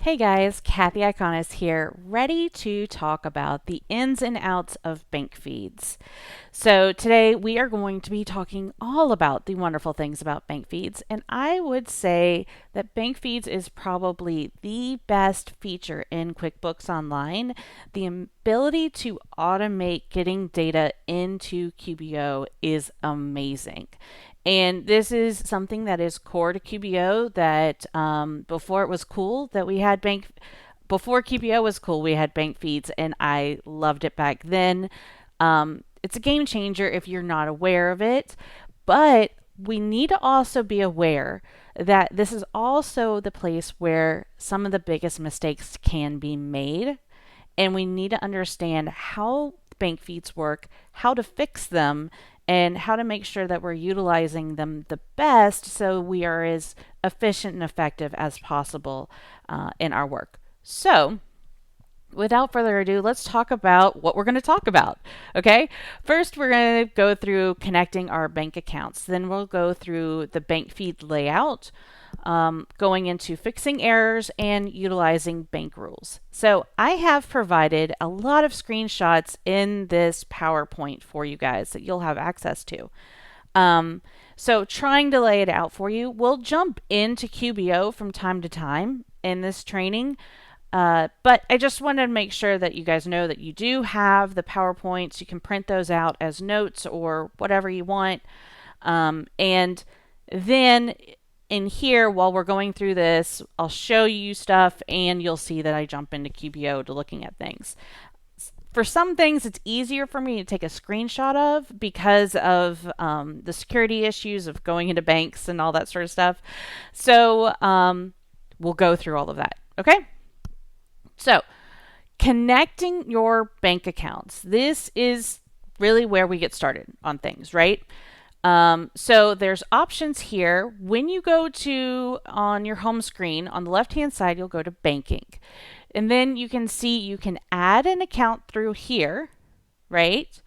Hey guys, Kathy Iconis here, ready to talk about the ins and outs of bank feeds. So, today we are going to be talking all about the wonderful things about bank feeds, and I would say that bank feeds is probably the best feature in QuickBooks Online. The ability to automate getting data into QBO is amazing. And this is something that is core to QBO that before it was cool that we had before QBO was cool, we had bank feeds, and I loved it back then. It's a game changer if you're not aware of it, but we need to also be aware that this is also the place where some of the biggest mistakes can be made, and we need to understand how bank feeds work, how to fix them, and how to make sure that we're utilizing them the best so we are as efficient and effective as possible in our work. So, without further ado, let's talk about what we're going to talk about. Okay, first we're going to go through connecting our bank accounts. Then we'll go through the bank feed layout, going into fixing errors and utilizing bank rules. So I have provided a lot of screenshots in this PowerPoint for you guys that you'll have access to. So trying to lay it out for you, we'll jump into QBO from time to time in this training. But I just wanted to make sure that you guys know that you do have the PowerPoints. You can print those out as notes or whatever you want. And then in here, while we're going through this, I'll show you stuff and you'll see that I jump into QBO to looking at things. For some things, it's easier for me to take a screenshot of because of the security issues of going into banks and all that sort of stuff. So we'll go through all of that. Okay? So, connecting your bank accounts. This is really where we get started on things, right? So there's options here. When you go to on your home screen, on the left-hand side, you'll go to banking. And then you can see you can add an account through here, right?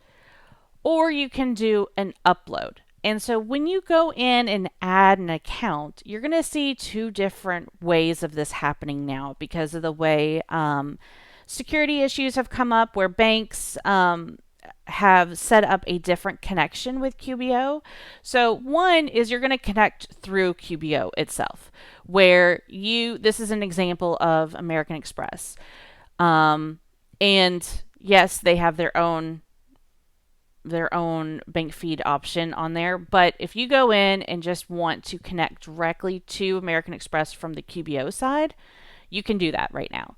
Or you can do an upload. And so when you go in and add an account, you're going to see two different ways of this happening now because of the way security issues have come up where banks have set up a different connection with QBO. So one is you're going to connect through QBO itself, where this is an example of American Express. And yes, they have their own bank feed option on there. But if you go in and just want to connect directly to American Express from the QBO side, you can do that right now.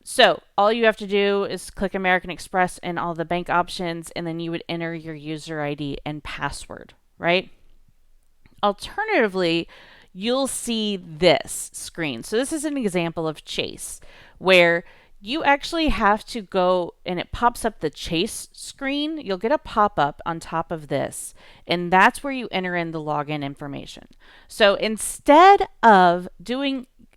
So all you have to do is click American Express and all the bank options, and then you would enter your user ID and password, right? Alternatively, you'll see this screen. So this is an example of Chase, where you actually have to go and it pops up the Chase screen. You'll get a pop-up on top of this, and that's where you enter in the login information. So instead of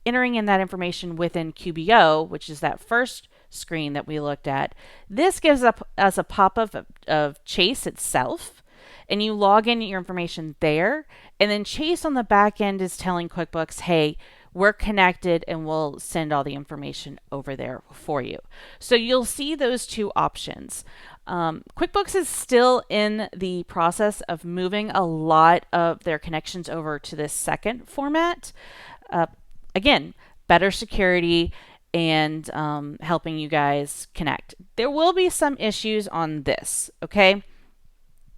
entering in that information within QBO, which is that first screen that we looked at, this gives us a pop-up of Chase itself, and you log in your information there, and then Chase on the back end is telling QuickBooks, hey, we're connected and we'll send all the information over there for you. So you'll see those two options. QuickBooks is still in the process of moving a lot of their connections over to this second format. Again, better security and helping you guys connect. There will be some issues on this, okay?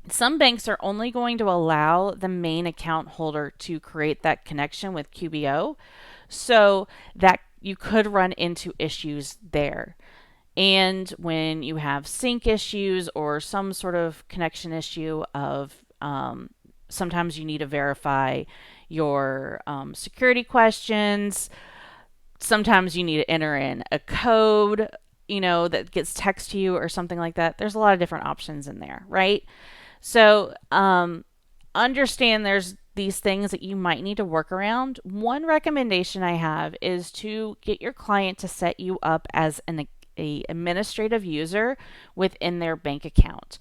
Some banks are only going to allow the main account holder to create that connection with QBO, so that you could run into issues there. And when you have sync issues or some sort of connection issue of sometimes you need to verify your security questions. Sometimes you need to enter in a code, that gets text to you or something like that. There's a lot of different options in there, right? So understand there's these things that you might need to work around. One recommendation I have is to get your client to set you up as an administrative user within their bank account.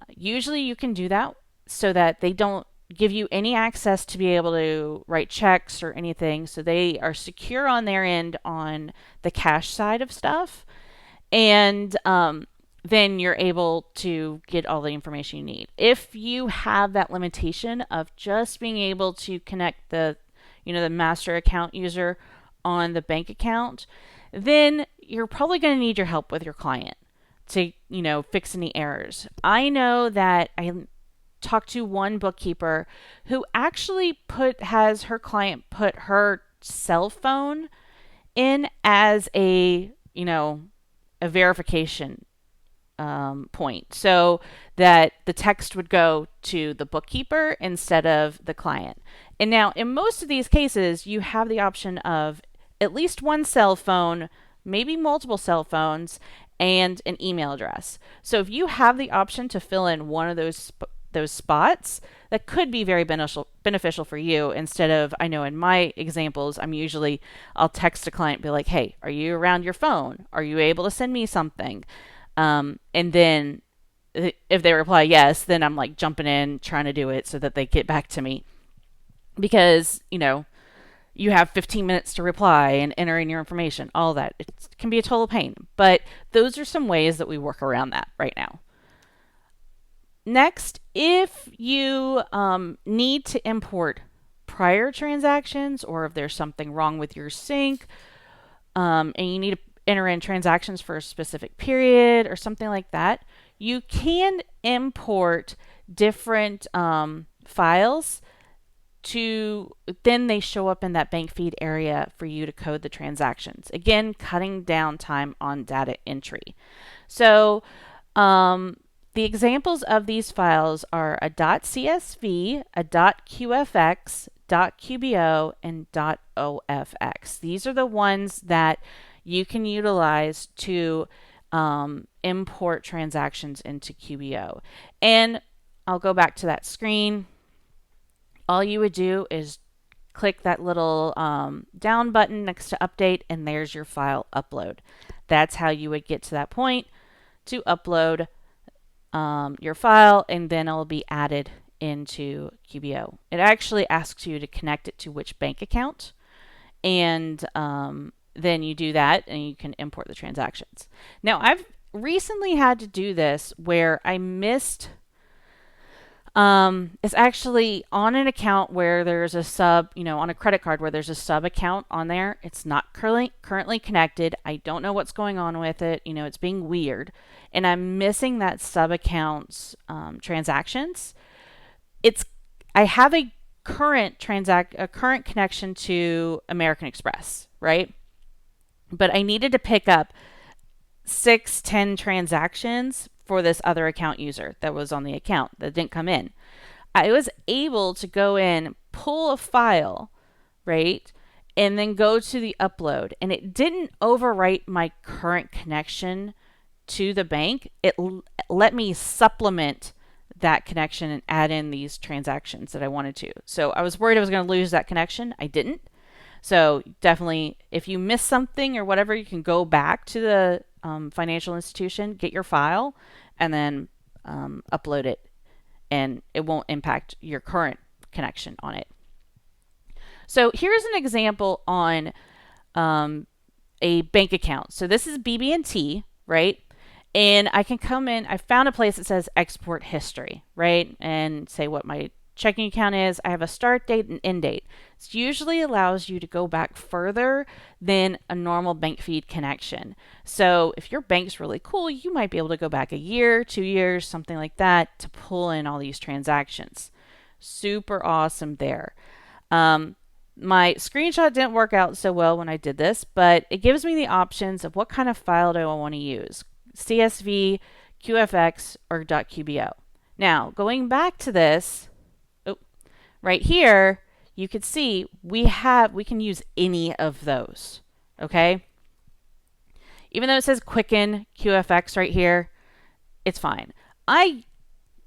Usually you can do that so that they don't give you any access to be able to write checks or anything. So they are secure on their end on the cash side of stuff. And then you're able to get all the information you need. If you have that limitation of just being able to connect the master account user on the bank account, then you're probably going to need your help with your client to, fix any errors. I know that I talked to one bookkeeper who actually has her client put her cell phone in as a verification point, so that the text would go to the bookkeeper instead of the client. And now, in most of these cases, you have the option of at least one cell phone, maybe multiple cell phones, and an email address. So if you have the option to fill in one of those spots, that could be very beneficial for you. Instead of, I know in my examples, I'll text a client, be like, hey, are you around your phone? Are you able to send me something? And then if they reply yes, then I'm like jumping in, trying to do it so that they get back to me. Because, you have 15 minutes to reply and enter in your information, all that. It can be a total pain. But those are some ways that we work around that right now. Next, if you need to import prior transactions, or if there's something wrong with your sync, and you need to enter in transactions for a specific period or something like that, you can import different files then they show up in that bank feed area for you to code the transactions. Again, cutting down time on data entry. So the examples of these files are a .csv, a .qfx, .qbo, and .ofx. These are the ones that you can utilize to import transactions into QBO. And I'll go back to that screen. All you would do is click that little down button next to update, and there's your file upload. That's how you would get to that point to upload your file, and then it'll be added into QBO. It actually asks you to connect it to which bank account, and then you do that, and you can import the transactions. Now, I've recently had to do this where I missed. It's actually on an account where there's a sub, on a credit card where there's a sub account on there. It's not currently connected. I don't know what's going on with it. It's being weird. And I'm missing that sub account's transactions. I have a current connection to American Express, right? But I needed to pick up 10 transactions for this other account user that was on the account that didn't come in. I was able to go in, pull a file, right, and then go to the upload, and it didn't overwrite my current connection to the bank. It let me supplement that connection and add in these transactions that I wanted to. So I was worried I was going to lose that connection. I didn't. So definitely, if you miss something or whatever, you can go back to the financial institution, get your file, and then upload it, and it won't impact your current connection on it. So here's an example on a bank account. So this is BB&T, right? And I can come in, I found a place that says export history, right? And say what my checking account is. I have a start date and end date. It usually allows you to go back further than a normal bank feed connection. So if your bank's really cool, you might be able to go back a year, 2 years, something like that, to pull in all these transactions. Super awesome there. My screenshot didn't work out so well when I did this, but it gives me the options of what kind of file do I want to use: CSV, QFX, or .qbo. Now, going back to this, right here, you can see we can use any of those, okay? Even though it says Quicken QFX right here, it's fine. I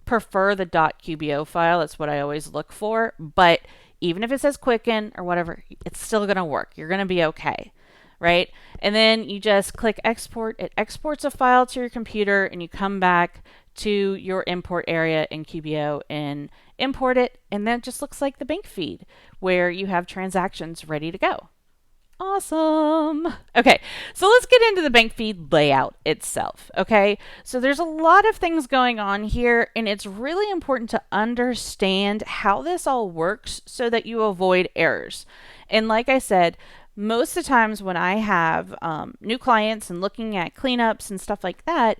prefer the .qbo file. That's what I always look for, but even if it says Quicken or whatever, it's still going to work. You're going to be okay, right? And then you just click export. It exports a file to your computer, and you come back to your import area in QBO and import it, and then it just looks like the bank feed where you have transactions ready to go. Awesome. Okay, so let's get into the bank feed layout itself. Okay, so there's a lot of things going on here, and it's really important to understand how this all works so that you avoid errors. And like I said, most of the times when I have new clients and looking at cleanups and stuff like that,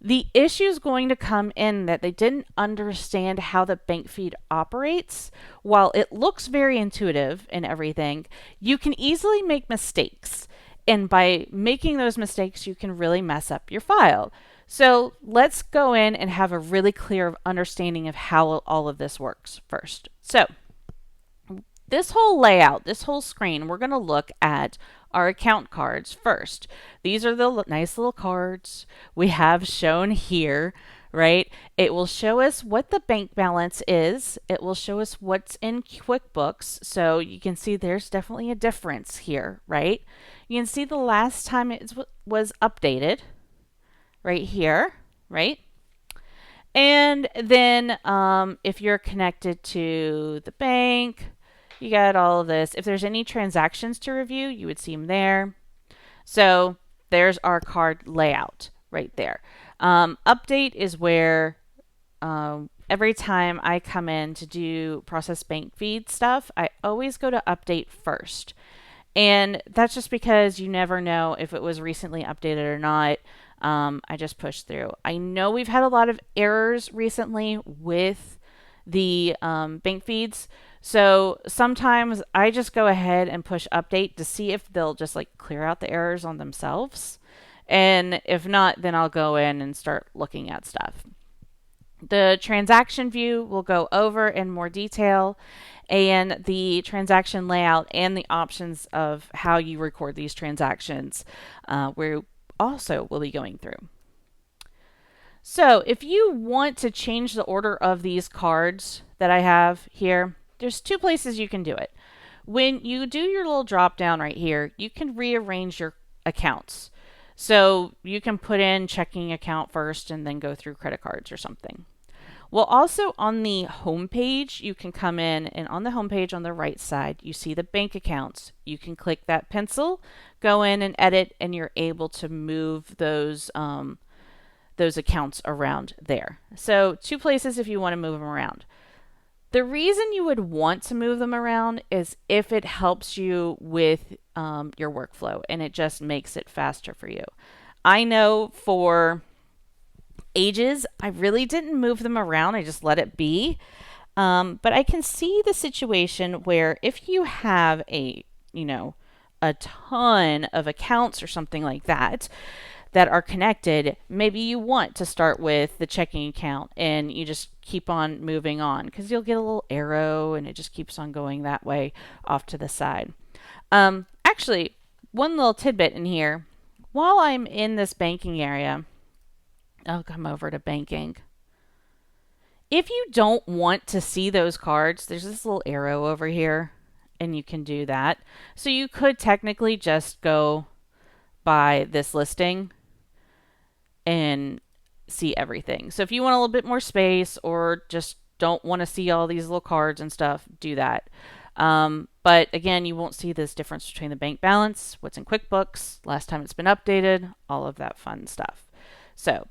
the issue is going to come in that they didn't understand how the bank feed operates. While it looks very intuitive and everything, you can easily make mistakes. And by making those mistakes, you can really mess up your file. So let's go in and have a really clear understanding of how all of this works first. So this whole layout, this whole screen, we're going to look at our account cards first. These are the nice little cards we have shown here, right? It will show us what the bank balance is. It will show us what's in QuickBooks. So you can see there's definitely a difference here, right? You can see the last time it was updated right here, right? And then if you're connected to the bank, you got all of this. If there's any transactions to review, you would see them there. So there's our card layout right there. Update is where every time I come in to do process bank feed stuff, I always go to update first. And that's just because you never know if it was recently updated or not. I just push through. I know we've had a lot of errors recently with the bank feeds. So sometimes I just go ahead and push update to see if they'll just like clear out the errors on themselves. And if not, then I'll go in and start looking at stuff. The transaction view will go over in more detail, and the transaction layout and the options of how you record these transactions we also will be going through. So if you want to change the order of these cards that I have here, there's two places you can do it. When you do your little drop down right here, you can rearrange your accounts. So you can put in checking account first and then go through credit cards or something. Well, also on the home page, you can come in, and on the home page on the right side, you see the bank accounts. You can click that pencil, go in and edit, and you're able to move those accounts around there. So two places if you want to move them around. The reason you would want to move them around is if it helps you with your workflow and it just makes it faster for you. I know for ages, I really didn't move them around. I just let it be. But I can see the situation where if you have a ton of accounts or something like that are connected, maybe you want to start with the checking account and you just keep on moving on because you'll get a little arrow and it just keeps on going that way off to the side. Actually, one little tidbit in here, while I'm in this banking area, I'll come over to banking. If you don't want to see those cards, there's this little arrow over here and you can do that. So you could technically just go by this listing and see everything. So if you want a little bit more space or just don't want to see all these little cards and stuff, do that. But again, you won't see this difference between the bank balance, what's in QuickBooks, last time it's been updated, all of that fun stuff. So,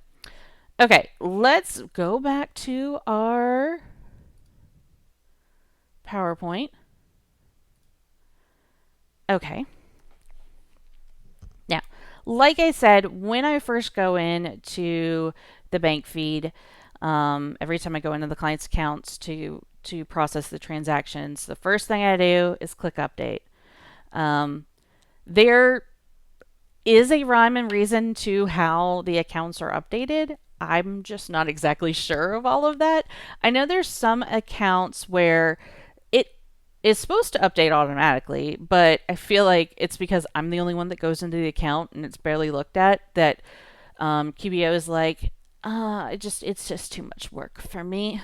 okay, let's go back to our PowerPoint. Okay. Now, like I said, when I first go in to the bank feed, every time I go into the client's accounts to process the transactions, the first thing I do is click update. There is a rhyme and reason to how the accounts are updated. I'm just not exactly sure of all of that. I know there's some accounts where it is supposed to update automatically, but I feel like it's because I'm the only one that goes into the account and it's barely looked at that QBO is like, it's just too much work for me,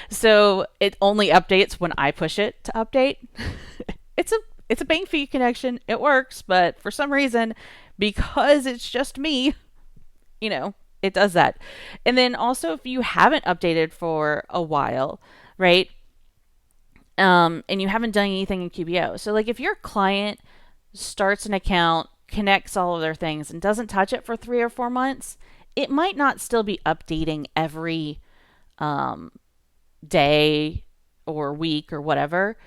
So it only updates when I push it to update. It's a bank feed connection. It works, but for some reason, because it's just me, it does that. And then also if you haven't updated for a while, right? And you haven't done anything in QBO. So like if your client starts an account, connects all of their things, and doesn't touch it for 3 or 4 months, it might not still be updating every um, day or week or whatever.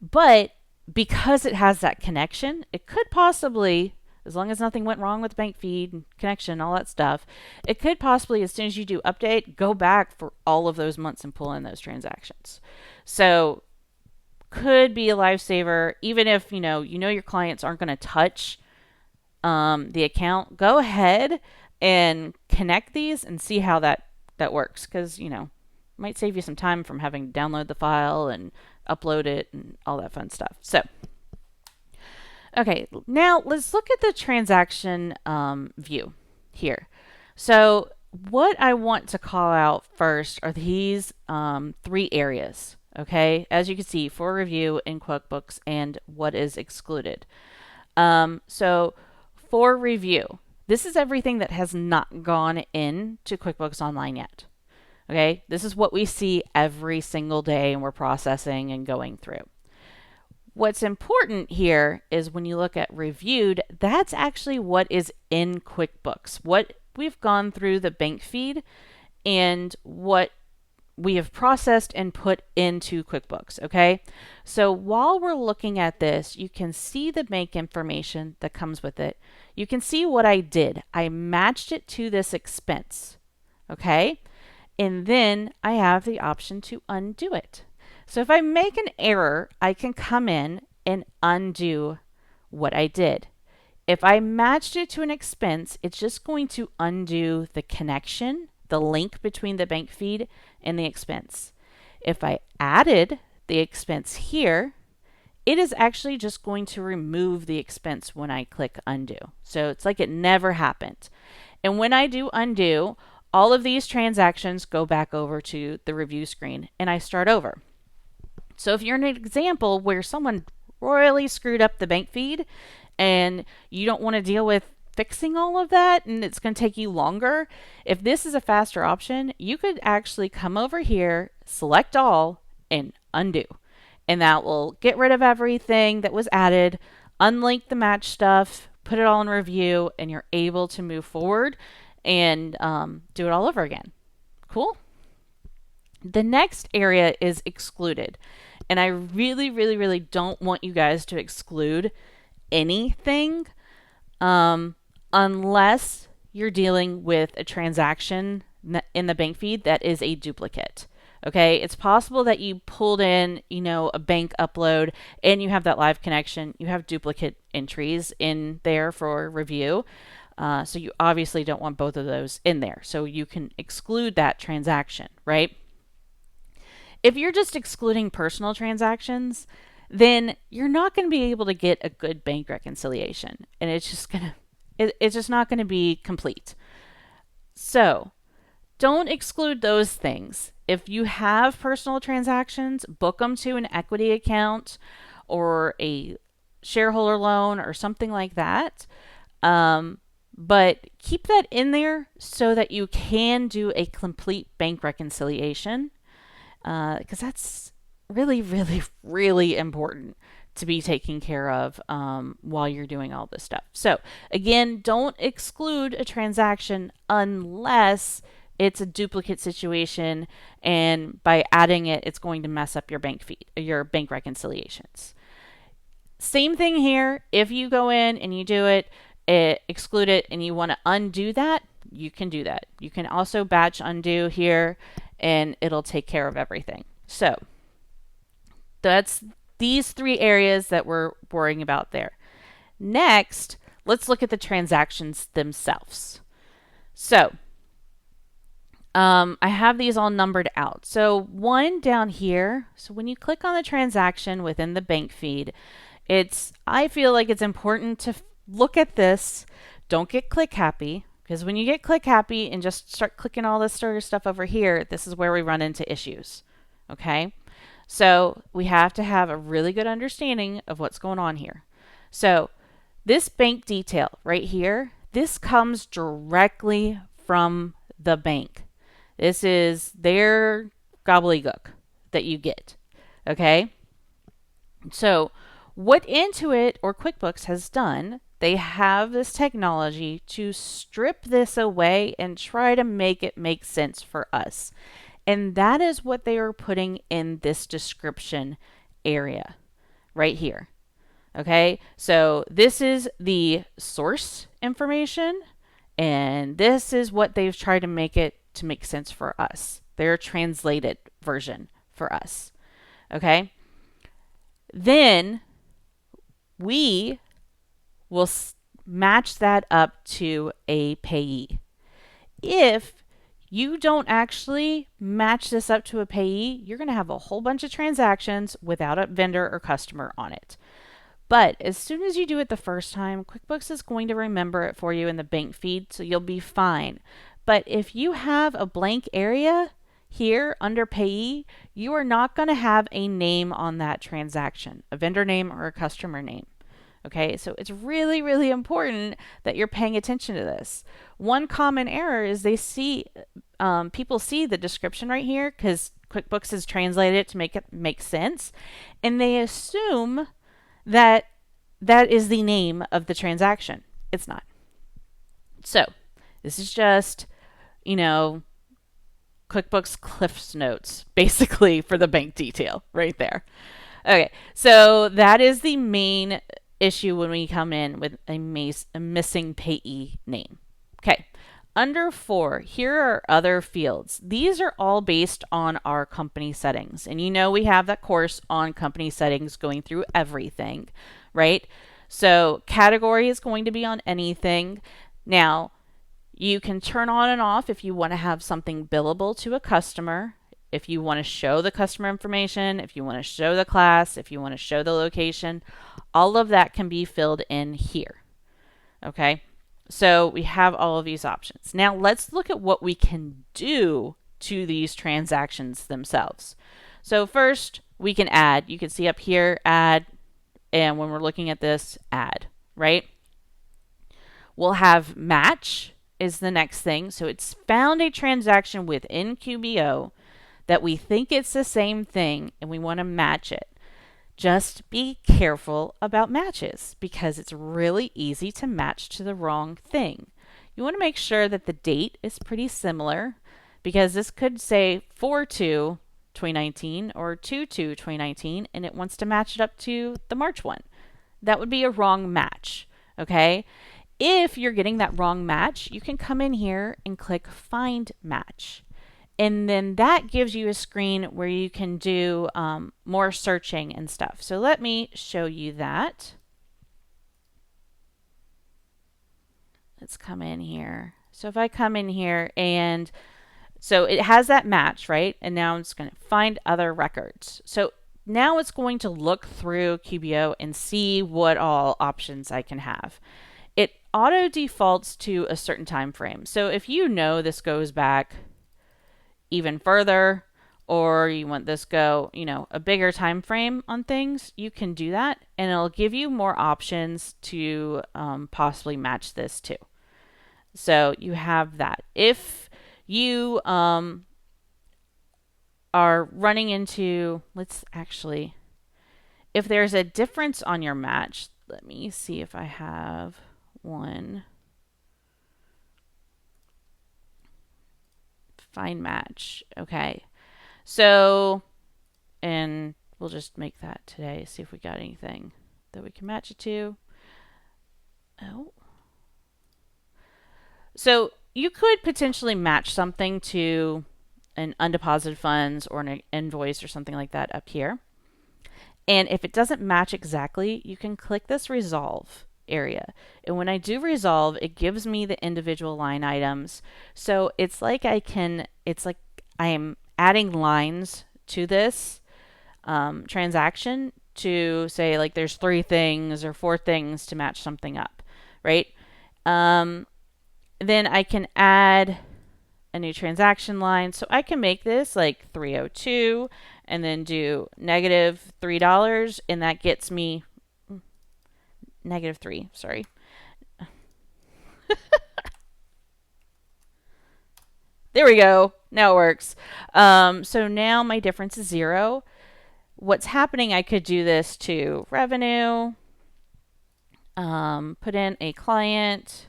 But because it has that connection, it could possibly, as long as nothing went wrong with the bank feed and connection, all that stuff, it could possibly, as soon as you do update, go back for all of those months and pull in those transactions. So could be a lifesaver, even if your clients aren't going to touch the account. Go ahead and connect these and see how that works, because might save you some time from having to download the file and upload it and all that fun stuff. So okay, now let's look at the transaction view here. So what I want to call out first are these 3 areas. Okay, as you can see, for review in QuickBooks and what is excluded. So for review, this is everything that has not gone into QuickBooks Online yet. Okay, this is what we see every single day and we're processing and going through. What's important here is when you look at reviewed, that's actually what is in QuickBooks, what we've gone through the bank feed and what we have processed and put into QuickBooks, okay? So while we're looking at this, you can see the bank information that comes with it. You can see what I did. I matched it to this expense, okay? And then I have the option to undo it. So if I make an error, I can come in and undo what I did. If I matched it to an expense, it's just going to undo the connection, the link between the bank feed and the expense. If I added the expense here, it is actually just going to remove the expense when I click undo. So it's like it never happened. And when I do undo, all of these transactions go back over to the review screen and I start over. So if you're in an example where someone royally screwed up the bank feed and you don't want to deal with fixing all of that and it's going to take you longer, if this is a faster option, you could actually come over here, select all, and undo. And that will get rid of everything that was added, unlink the match stuff, put it all in review, and you're able to move forward and do it all over again. Cool? The next area is excluded. And I really, really, really don't want you guys to exclude anything unless you're dealing with a transaction in the bank feed that is a duplicate. Okay, it's possible that you pulled in, a bank upload and you have that live connection. You have duplicate entries in there for review. So you obviously don't want both of those in there. So you can exclude that transaction, right? If you're just excluding personal transactions, then you're not going to be able to get a good bank reconciliation, and it's just not going to be complete. So don't exclude those things. If you have personal transactions, book them to an equity account or a shareholder loan or something like that. But keep that in there so that you can do a complete bank reconciliation, because that's really, really, really important to be taken care of while you're doing all this stuff. So again, don't exclude a transaction unless it's a duplicate situation, and by adding it, it's going to mess up your bank feed, your bank reconciliations. Same thing here. If you go in and you do it, exclude it, and you want to undo that, you can do that. You can also batch undo here, and it'll take care of everything. So that's these 3 areas that we're worrying about there. Next, let's look at the transactions themselves. So I have these all numbered out. So one down here, so when you click on the transaction within the bank feed, I feel like it's important to look at this. Don't get click happy, because when you get click happy and just start clicking all this sort of stuff over here, this is where we run into issues. Okay? So we have to have a really good understanding of what's going on here. So this bank detail right here, this comes directly from the bank. This is their gobbledygook that you get. Okay? So, what Intuit or QuickBooks has done, they have this technology to strip this away and try to make it make sense for us. And that is what they are putting in this description area right here. Okay, so this is the source information, and this is what they've tried to make it to make sense for us. Their translated version for us. Okay, then we will match that up to a payee. If you don't actually match this up to a payee, you're going to have a whole bunch of transactions without a vendor or customer on it. But as soon as you do it the first time, QuickBooks is going to remember it for you in the bank feed, so you'll be fine. But if you have a blank area here under payee, you are not going to have a name on that transaction, a vendor name or a customer name. Okay, so it's really, really important that you're paying attention to this. One common error is people see the description right here because QuickBooks has translated it to make it make sense, and they assume that that is the name of the transaction. It's not. So this is just, QuickBooks Cliff's Notes, basically, for the bank detail right there. Okay, so that is the main issue when we come in with a missing payee name. Okay, under 4, here are other fields. These are all based on our company settings. And we have that course on company settings going through everything, right? So category is going to be on anything. Now, you can turn on and off if you want to have something billable to a customer, if you want to show the customer information, if you want to show the class, if you want to show the location. All of that can be filled in here. Okay? So we have all of these options. Now let's look at what we can do to these transactions themselves. So first, we can add. You can see up here, add, and when we're looking at this, add, right? We'll have match is the next thing. So it's found a transaction within QBO that we think it's the same thing, and we want to match it. Just be careful about matches because it's really easy to match to the wrong thing. You want to make sure that the date is pretty similar because this could say 4/2/2019 or 2/2/2019 and it wants to match it up to the March one. That would be a wrong match, okay? If you're getting that wrong match, you can come in here and click Find Match. And then that gives you a screen where you can do more searching and stuff. So let me show you that. Let's come in here. So if I come in here and so it has that match, right? And now it's going to find other records. So now it's going to look through QBO and see what all options I can have. It auto defaults to a certain time frame. So if this goes back even further, or you want this go, a bigger time frame on things, you can do that, and it'll give you more options to possibly match this too. So you have that. If you are running into, if there's a difference on your match, let me see if I have one. Find match. Okay. So, and we'll just make that today. See if we got anything that we can match it to. Oh. So you could potentially match something to an undeposited funds or an invoice or something like that up here. And if it doesn't match exactly, you can click this resolve area. And when I do resolve, it gives me the individual line items. So it's like I am adding lines to this transaction to say like there's 3 things or 4 things to match something up, right? Then I can add a new transaction line. So I can make this like 302 and then do -$3, and that gets me -3, sorry. There we go. Now it works. So now my difference is 0. What's happening, I could do this to revenue, put in a client,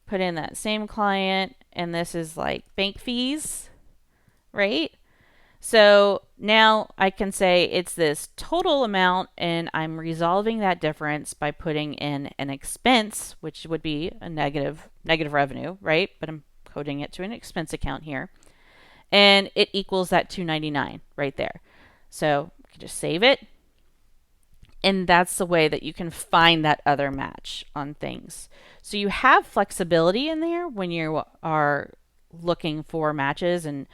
put in that same client, and this is like bank fees, right? So now I can say it's this total amount, and I'm resolving that difference by putting in an expense, which would be a negative revenue, right? But I'm coding it to an expense account here. And it equals that $299 right there. So you can just save it. And that's the way that you can find that other match on things. So you have flexibility in there when you are looking for matches, and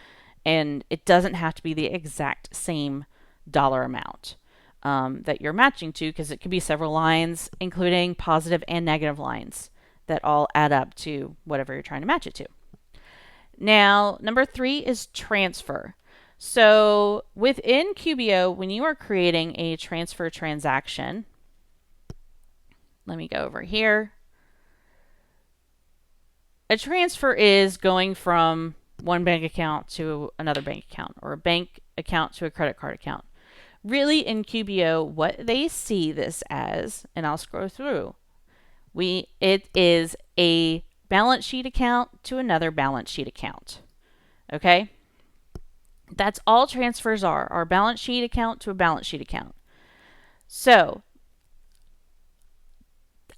it doesn't have to be the exact same dollar amount that you're matching to, because it could be several lines, including positive and negative lines that all add up to whatever you're trying to match it to. Now, number 3 is transfer. So within QBO, when you are creating a transfer transaction, let me go over here. A transfer is going from one bank account to another bank account, or a bank account to a credit card account. Really, in QBO, what they see this as, and I'll scroll through, it is a balance sheet account to another balance sheet account. Okay? That's all transfers are, our balance sheet account to a balance sheet account. So,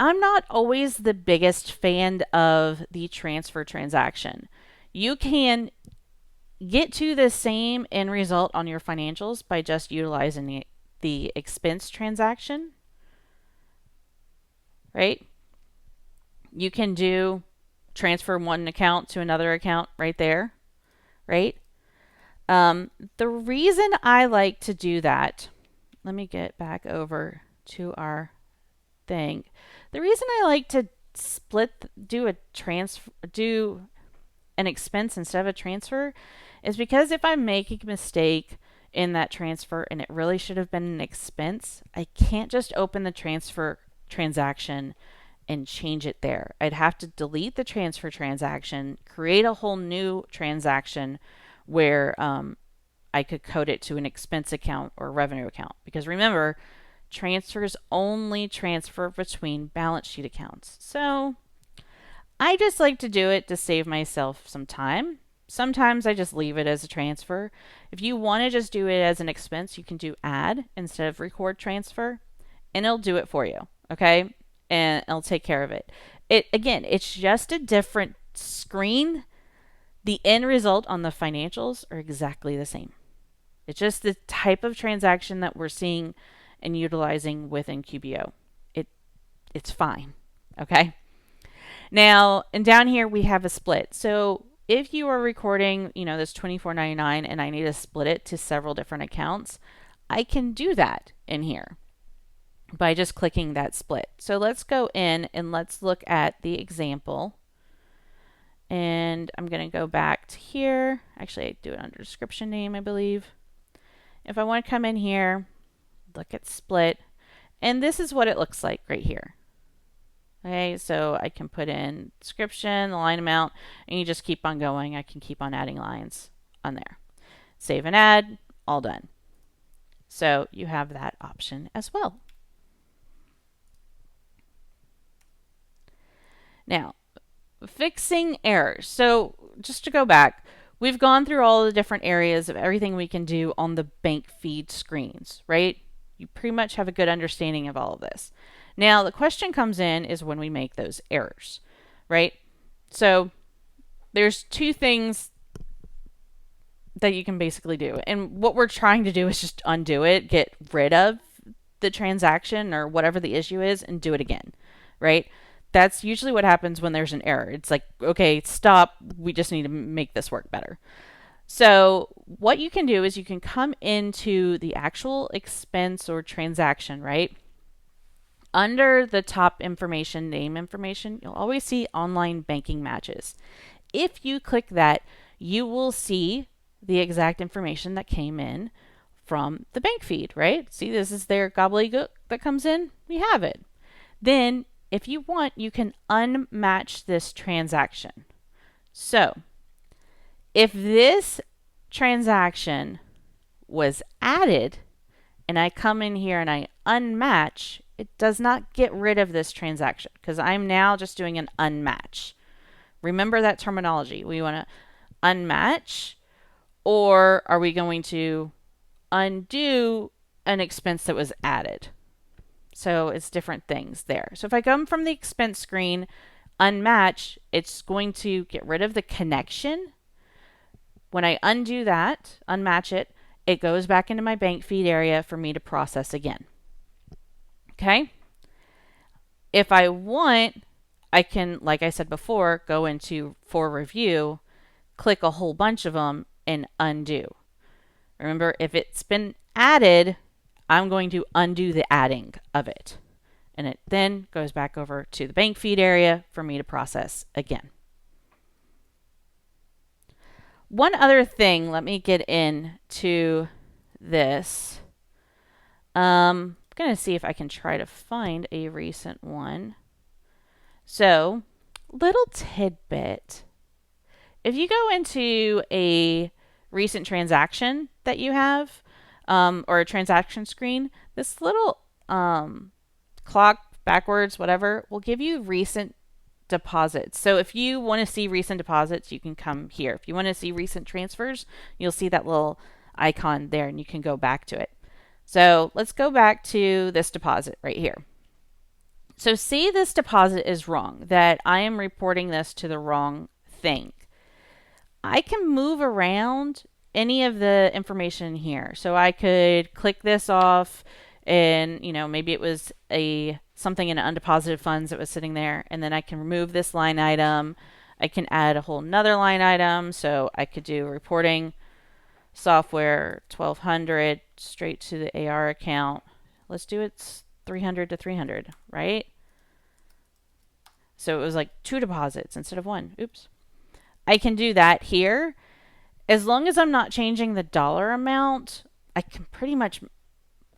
I'm not always the biggest fan of the transfer transaction. You can get to the same end result on your financials by just utilizing the expense transaction, right? You can do transfer one account to another account right there, right? The reason I like to do that, let me get back over to our thing. The reason I like to do an expense instead of a transfer is because if I make a mistake in that transfer and it really should have been an expense, I can't just open the transfer transaction and change it there. I'd have to delete the transfer transaction, create a whole new transaction where I could code it to an expense account or revenue account. Because remember, transfers only transfer between balance sheet accounts. So I just like to do it to save myself some time. Sometimes I just leave it as a transfer. If you want to just do it as an expense, you can do add instead of record transfer, and it'll do it for you, okay? And it'll take care of it. Again, it's just a different screen. The end result on the financials are exactly the same. It's just the type of transaction that we're seeing and utilizing within QBO. It's fine, okay? Now, and down here we have a split. So if you are recording, this $24.99 and I need to split it to several different accounts, I can do that in here by just clicking that split. So let's go in and let's look at the example. And I'm going to go back to here. Actually, I do it under description name, I believe. If I want to come in here, look at split, and this is what it looks like right here. Okay, so I can put in description, the line amount, and you just keep on going. I can keep on adding lines on there. Save and add, all done. So you have that option as well. Now, fixing errors. So just to go back, we've gone through all the different areas of everything we can do on the bank feed screens, right? You pretty much have a good understanding of all of this. Now, the question comes in is when we make those errors, right? So there's two things that you can basically do. And what we're trying to do is just undo it, get rid of the transaction or whatever the issue is, and do it again, right? That's usually what happens when there's an error. It's like, okay, stop. We just need to make this work better. So what you can do is you can come into the actual expense or transaction, right? Under the top information, name information, you'll always see online banking matches. If you click that, you will see the exact information that came in from the bank feed, right? See, this is their gobbledygook that comes in. We have it. Then, if you want, you can unmatch this transaction. So, If this transaction was added and I come in here and I unmatch, it does not get rid of this transaction because I'm now just doing an unmatch. Remember that terminology. We want to unmatch, or are we going to undo an expense that was added? So it's different things there. So if I come from the expense screen, unmatch, it's going to get rid of the connection. When I undo that, unmatch it, it goes back into my bank feed area for me to process again. Okay? If I want, I can, like I said before, go into for review, click a whole bunch of them, and undo. Remember, if it's been added, I'm going to undo the adding of it. And it then goes back over to the bank feed area for me to process again. One other thing, let me get into this. I'm going to see if I can try to find a recent one. So, little tidbit. If you go into a recent transaction that you have, or a transaction screen, this little clock backwards, whatever, will give you recent deposits. So if you want to see recent deposits, you can come here. If you want to see recent transfers, you'll see that little icon there and you can go back to it. So let's go back to this deposit right here. So see, this deposit is wrong, that I am reporting this to the wrong thing. I can move around any of the information here. So I could click this off and, maybe it was something in undeposited funds that was sitting there, and then I can remove this line item. I can add a whole nother line item. So I could do reporting software 1200 straight to the AR account. Let's do it 300 to 300, right? So it was like 2 deposits instead of 1. Oops. I can do that here. As long as I'm not changing the dollar amount, I can pretty much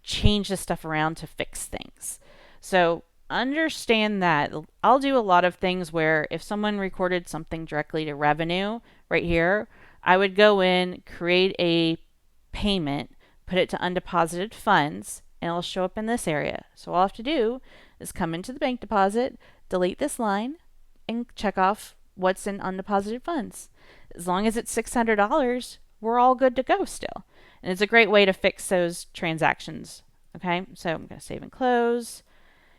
change the stuff around to fix things. So understand that. I'll do a lot of things where if someone recorded something directly to revenue right here, I would go in, create a payment, put it to undeposited funds, and it'll show up in this area. So all I have to do is come into the bank deposit, delete this line, and check off what's in undeposited funds. As long as it's $600, we're all good to go still. And it's a great way to fix those transactions. Okay, so I'm going to save and close.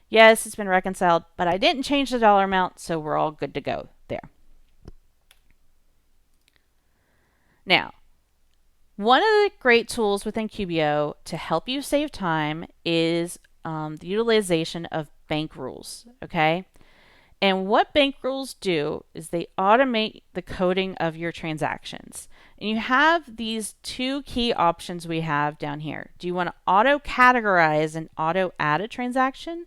Yes, it's been reconciled, but I didn't change the dollar amount, so we're all good to go there. Now, one of the great tools within QBO to help you save time is the utilization of bank rules. Okay, and what bank rules do is they automate the coding of your transactions. And you have these 2 key options we have down here. Do you want to auto categorize and auto add a transaction,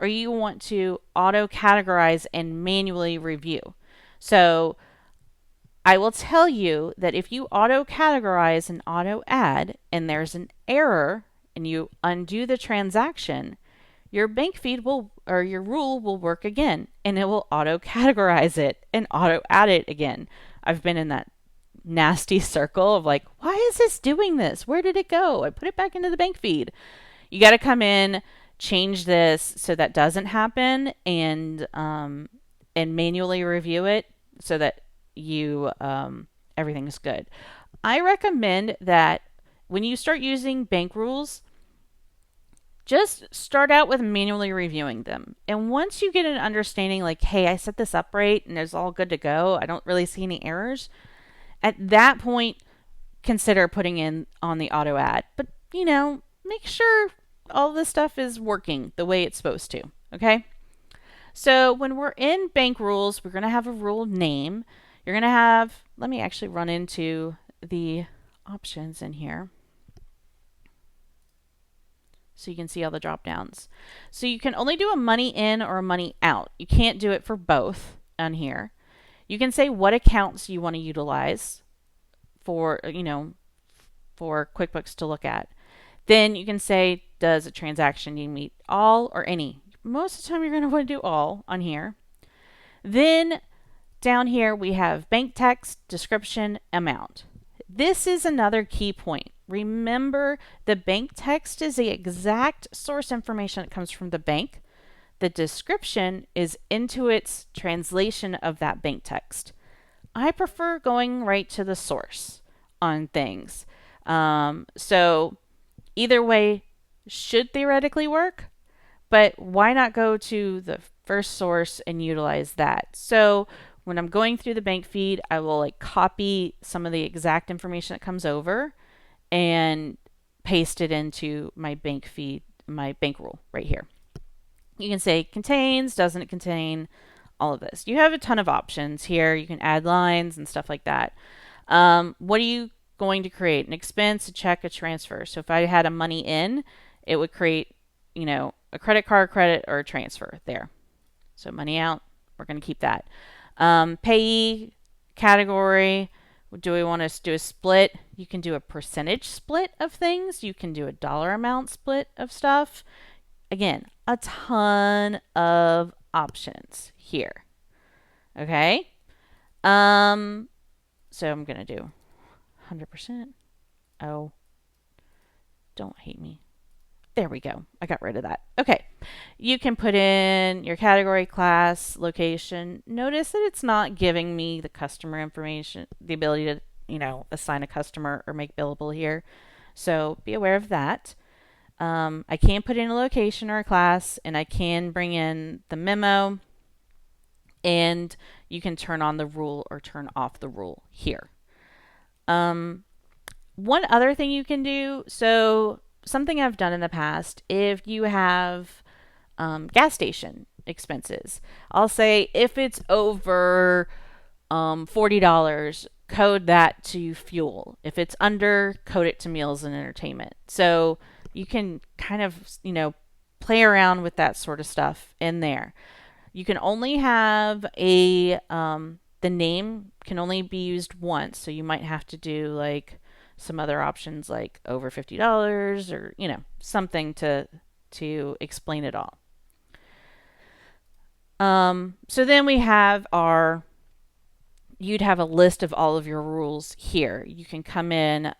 or you want to auto categorize and manually review? So I will tell you that if you auto categorize and auto add and there's an error and you undo the transaction, your bank feed or your rule will work again, and it will auto categorize it and auto add it again. I've been in that nasty circle of like, why is this doing this? Where did it go? I put it back into the bank feed. You got to come in, change this so that doesn't happen, and manually review it so that you everything's good. I recommend that when you start using bank rules, just start out with manually reviewing them. And once you get an understanding like, hey, I set this up right and it's all good to go, I don't really see any errors, at that point, consider putting in on the auto add. But, make sure all this stuff is working the way it's supposed to, okay? So when we're in bank rules, we're going to have a rule name. You're going to have, let me actually run into the options in here, so you can see all the drop downs. So you can only do a money in or a money out. You can't do it for both on here. You can say what accounts you want to utilize for, for QuickBooks to look at. Then you can say, does a transaction need meet all or any? Most of the time you're going to want to do all on here. Then Down here we have bank text, description, amount. This is another key point. Remember, the bank text is the exact source information that comes from the bank. The description is Intuit's translation of that bank text. I prefer going right to the source on things. So either way should theoretically work, but why not go to the first source and utilize that? So when I'm going through the bank feed, I will like copy some of the exact information that comes over and paste it into my bank feed, my bank rule right here. You can say contains, doesn't it contain, all of this. You have a ton of options here. You can add lines and stuff like that. What are you going to create? An expense, a check, a transfer. So if I had a money in, it would create, a credit card credit or a transfer there. So money out, we're going to keep that. Payee category. Do we want to do a split? You can do a percentage split of things. You can do a dollar amount split of stuff. Again, a ton of options here. Okay. So I'm going to do 100%. Oh, don't hate me. There we go. I got rid of that. Okay. You can put in your category, class, location. Notice that it's not giving me the customer information, the ability to, assign a customer or make billable here. So be aware of that. I can put in a location or a class, and I can bring in the memo, and you can turn on the rule or turn off the rule here. One other thing you can do, so something I've done in the past, if you have gas station expenses, I'll say if it's over $40, code that to fuel. If it's under, code it to meals and entertainment. So you can kind of, play around with that sort of stuff in there. You can only have the name can only be used once. So you might have to do like some other options like over $50 or, something to explain it all. So then we have you'd have a list of all of your rules here. You can come in,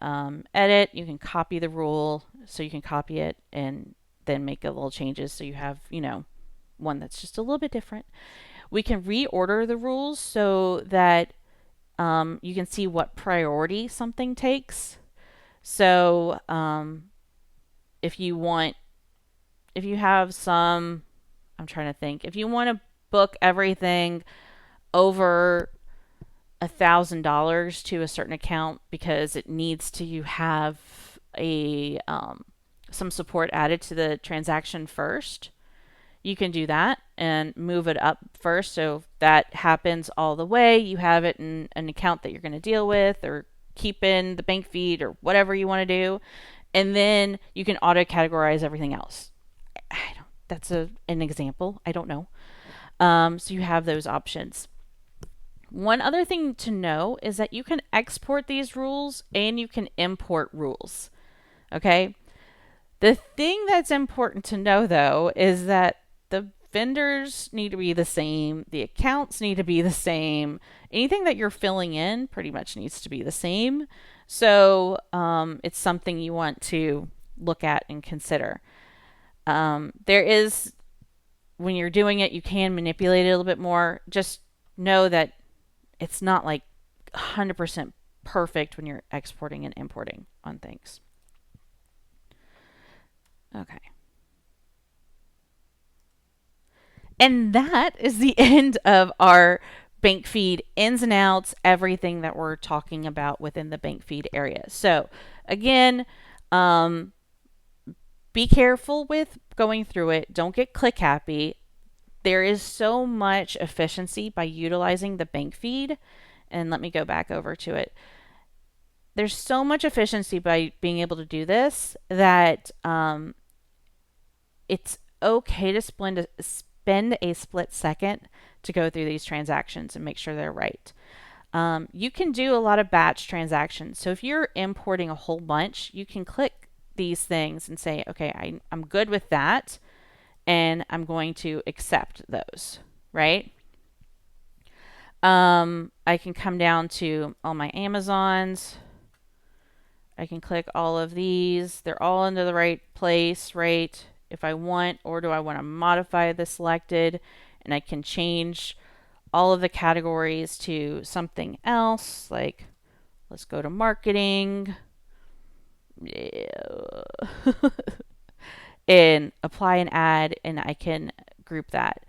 edit, you can copy the rule, so you can copy it and then make a little changes so you have, one that's just a little bit different. We can reorder the rules so that you can see what priority something takes. So if you have some, I'm trying to think, if you want to book everything over $1,000 to a certain account because it needs to have some support added to the transaction first, you can do that and move it up first. So if that happens all the way, you have it in an account that you're going to deal with or keep in the bank feed or whatever you want to do. And then you can auto categorize everything else. That's an example. I don't know. So you have those options. One other thing to know is that you can export these rules and you can import rules. Okay? The thing that's important to know, though, is that the vendors need to be the same. The accounts need to be the same. Anything that you're filling in pretty much needs to be the same. So it's something you want to look at and consider. There is, when you're doing it, you can manipulate it a little bit more. Just know that it's not like 100% perfect when you're exporting and importing on things. Okay. And that is the end of our bank feed ins and outs, everything that we're talking about within the bank feed area. So again, be careful with going through it. Don't get click happy. There is so much efficiency by utilizing the bank feed. And let me go back over to it. There's so much efficiency by being able to do this that it's okay to spend a split second to go through these transactions and make sure they're right. You can do a lot of batch transactions. So if you're importing a whole bunch, you can click these things and say, okay, I'm good with that, and I'm going to accept those, right? I can come down to all my Amazons. I can click all of these. They're all into the right place, right? If I want, or do I want to modify the selected, and I can change all of the categories to something else, like let's go to marketing. Yeah. And apply an ad, and I can group that.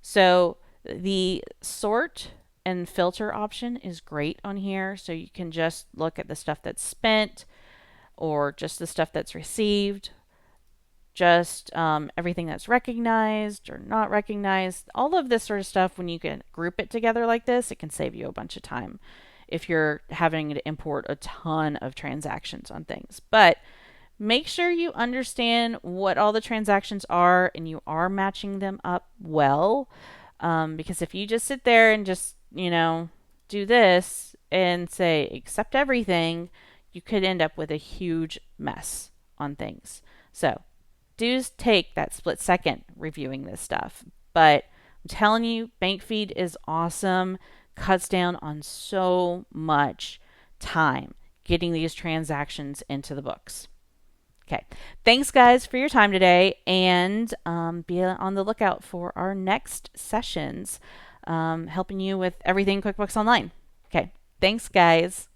So the sort and filter option is great on here. So you can just look at the stuff that's spent or just the stuff that's received, just everything that's recognized or not recognized. All of this sort of stuff, when you can group it together like this, it can save you a bunch of time if you're having to import a ton of transactions on things. But make sure you understand what all the transactions are and you are matching them up well. Because if you just sit there and just, do this and say accept everything, you could end up with a huge mess on things. So do take that split second reviewing this stuff. But I'm telling you, Bankfeed is awesome, cuts down on so much time getting these transactions into the books. Okay. Thanks, guys, for your time today, and be on the lookout for our next sessions, helping you with everything QuickBooks Online. Okay. Thanks, guys.